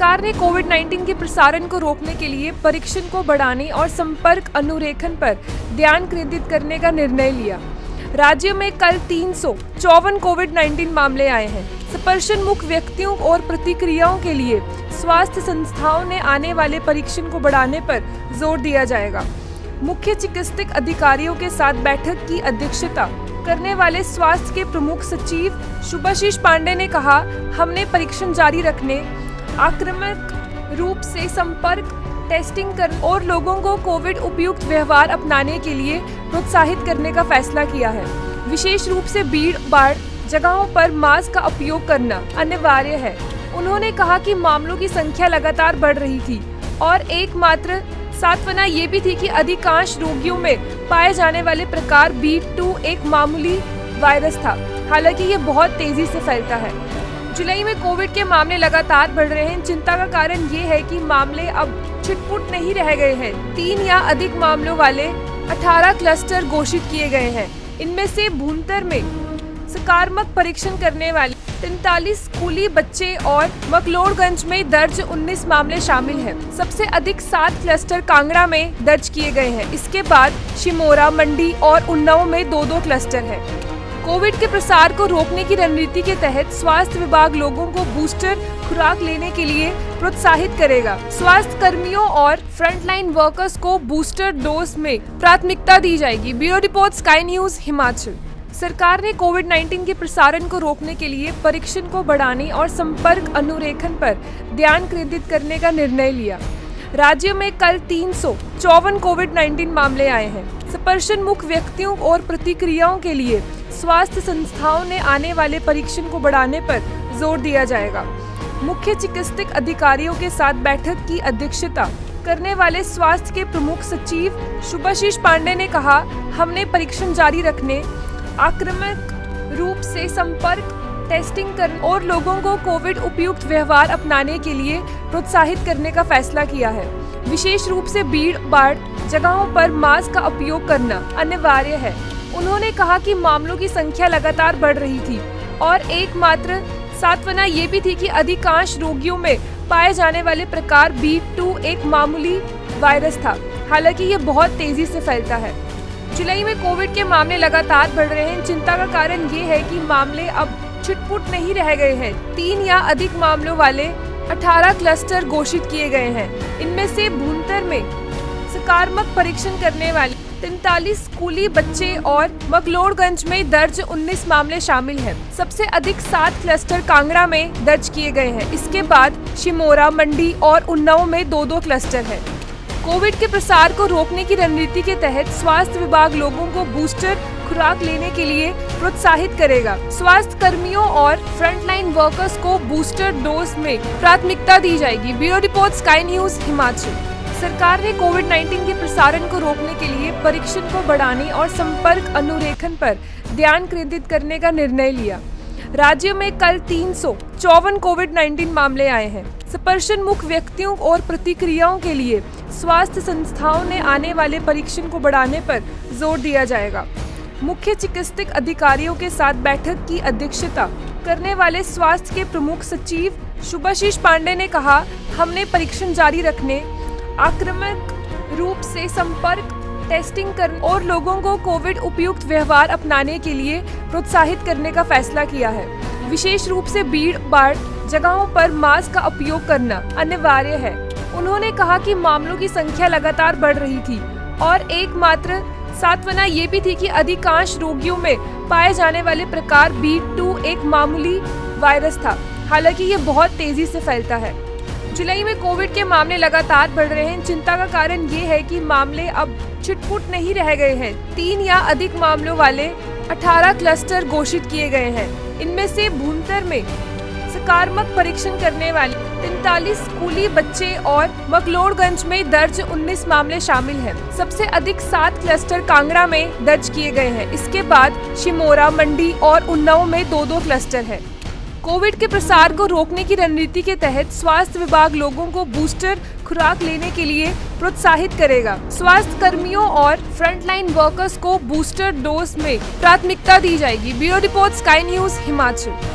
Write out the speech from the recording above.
सरकार ने कोविड-19 के प्रसारण को रोकने के लिए परीक्षण को बढ़ाने और संपर्क अनुरेखण पर ध्यान केंद्रित करने का निर्णय लिया। राज्य में कल 354 कोविड-19 मामले आए हैं। स्पर्शन मुक्त व्यक्तियों और प्रतिक्रियाओं के लिए स्वास्थ्य संस्थाओं ने आने वाले परीक्षण को बढ़ाने पर जोर दिया जाएगा। मुख्य चिकित्सक अधिकारियों के साथ बैठक की अध्यक्षता करने वाले स्वास्थ्य के प्रमुख सचिव शुभाशीष पांडे ने कहा, हमने परीक्षण जारी रखने, आक्रामक रूप से संपर्क टेस्टिंग करने और लोगों को कोविड उपयुक्त व्यवहार अपनाने के लिए प्रोत्साहित करने का फैसला किया है। विशेष रूप से भीड़-भाड़ जगहों पर मास्क का उपयोग करना अनिवार्य है। उन्होंने कहा कि मामलों की संख्या लगातार बढ़ रही थी और एकमात्र सांत्वना ये भी थी कि अधिकांश रोगियों में पाए जाने वाले प्रकार B2 एक मामूली वायरस था। हालांकि ये बहुत तेजी से फैलता है। जुलाई में कोविड के मामले लगातार बढ़ रहे हैं। चिंता का कारण ये है कि मामले अब छिटपुट नहीं रह गए हैं। 3 या अधिक मामलों वाले 18 क्लस्टर घोषित किए गए हैं। इनमें से भूंतर में सकारात्मक परीक्षण करने वाले 43 स्कूली बच्चे और मकलोडगंज में दर्ज 19 मामले शामिल हैं। सबसे अधिक 7 क्लस्टर कांगड़ा में दर्ज किए गए हैं। इसके बाद शिमोरा, मंडी और उन्नाव में 2-2 क्लस्टर हैं। कोविड के प्रसार को रोकने की रणनीति के तहत स्वास्थ्य विभाग लोगों को बूस्टर खुराक लेने के लिए प्रोत्साहित करेगा। स्वास्थ्य कर्मियों और फ्रंटलाइन वर्कर्स को बूस्टर डोज में प्राथमिकता दी जाएगी। Bureau report, sky news, Himachal. सरकार ने कोविड-19 के प्रसारण को रोकने के लिए परीक्षण को बढ़ाने और संपर्क अनुरेखण पर ध्यान केंद्रित करने का निर्णय लिया। राज्य में कल 354 कोविड-19 मामले आए हैं। स्पर्शन मुक्त व्यक्तियों और प्रतिक्रियाओं के लिए स्वास्थ्य संस्थाओं ने आने वाले परीक्षण को बढ़ाने पर जोर दिया जाएगा। मुख्य चिकित्सक अधिकारियों के साथ बैठक की अध्यक्षता करने वाले स्वास्थ्य के प्रमुख सचिव शुभाशीष पांडे ने कहा, हमने परीक्षण जारी रखने, आक्रामक रूप से संपर्क टेस्टिंग करने और लोगों को कोविड उपयुक्त व्यवहार अपनाने के लिए प्रोत्साहित करने का फैसला किया है। विशेष रूप से भीड़-भाड़ जगहों पर मास्क का उपयोग करना अनिवार्य है। उन्होंने कहा कि मामलों की संख्या लगातार बढ़ रही थी और एकमात्र सांत्वना ये भी थी कि अधिकांश रोगियों में पाए जाने वाले प्रकार B2 एक मामूली वायरस था। हालांकि ये बहुत तेजी से फैलता है। जुलाई में कोविड के मामले लगातार बढ़ रहे हैं। चिंता का कारण ये है कि मामले अब छिटपुट नहीं रह गए हैं। 3 या अधिक मामलों वाले 18 क्लस्टर घोषित किए गए हैं। इनमें से भूंतर में सकारात्मक परीक्षण करने वाले 43 स्कूली बच्चे और मकलोडगंज में दर्ज 19 मामले शामिल हैं। सबसे अधिक 7 क्लस्टर कांगड़ा में दर्ज किए गए हैं। इसके बाद शिमोरा, मंडी और उन्नाव में 2-2 क्लस्टर हैं। कोविड के प्रसार को रोकने की रणनीति के तहत स्वास्थ्य विभाग लोगों को बूस्टर खुराक लेने के लिए प्रोत्साहित करेगा। स्वास्थ्य कर्मियों और फ्रंटलाइन वर्कर्स को बूस्टर डोज में प्राथमिकता दी जाएगी। Bureau report, sky news, Himachal. सरकार ने कोविड-19 के प्रसारण को रोकने के लिए परीक्षण को बढ़ाने और संपर्क अनुरेखण पर ध्यान केंद्रित करने का निर्णय लिया। राज्य में कल 354 कोविड-19 मामले आए हैं। स्पर्शन मुक्त व्यक्तियों और प्रतिक्रियाओं के लिए स्वास्थ्य संस्थाओं ने आने वाले परीक्षण को बढ़ाने पर जोर दिया जाएगा। मुख्य चिकित्सक अधिकारियों के साथ बैठक की अध्यक्षता करने वाले स्वास्थ्य के प्रमुख सचिव शुभाशीष पांडे ने कहा, हमने परीक्षण जारी रखने, आक्रामक रूप से संपर्क टेस्टिंग करने और लोगों को कोविड उपयुक्त व्यवहार अपनाने के लिए प्रोत्साहित करने का फैसला किया है। विशेष रूप से भीड़-भाड़ जगहों पर मास्क का उपयोग करना अनिवार्य है। उन्होंने कहा कि मामलों की संख्या लगातार बढ़ रही थी और एकमात्र सांत्वना ये भी थी कि अधिकांश रोगियों में पाए जाने वाले प्रकार B2 एक मामूली वायरस था। हालांकि ये बहुत तेजी से फैलता है। जुलाई में कोविड के मामले लगातार बढ़ रहे हैं। चिंता का कारण ये है कि मामले अब छिटपुट नहीं रह गए हैं। 3 या अधिक मामलों वाले 18 क्लस्टर घोषित किए गए हैं। इनमें से भूंतर में सकारात्मक परीक्षण करने वाले 43 स्कूली बच्चे और मकलोडगंज में दर्ज 19 मामले शामिल हैं। सबसे अधिक 7 क्लस्टर कांगड़ा में दर्ज किए गए हैं। इसके बाद शिमोरा, मंडी और उन्नाव में 2-2 क्लस्टर हैं। कोविड के प्रसार को रोकने की रणनीति के तहत स्वास्थ्य विभाग लोगों को बूस्टर खुराक लेने के लिए प्रोत्साहित करेगा। स्वास्थ्य कर्मियों और फ्रंटलाइन वर्कर्स को बूस्टर डोज में प्राथमिकता दी जाएगी। Bureau report, sky news, Himachal.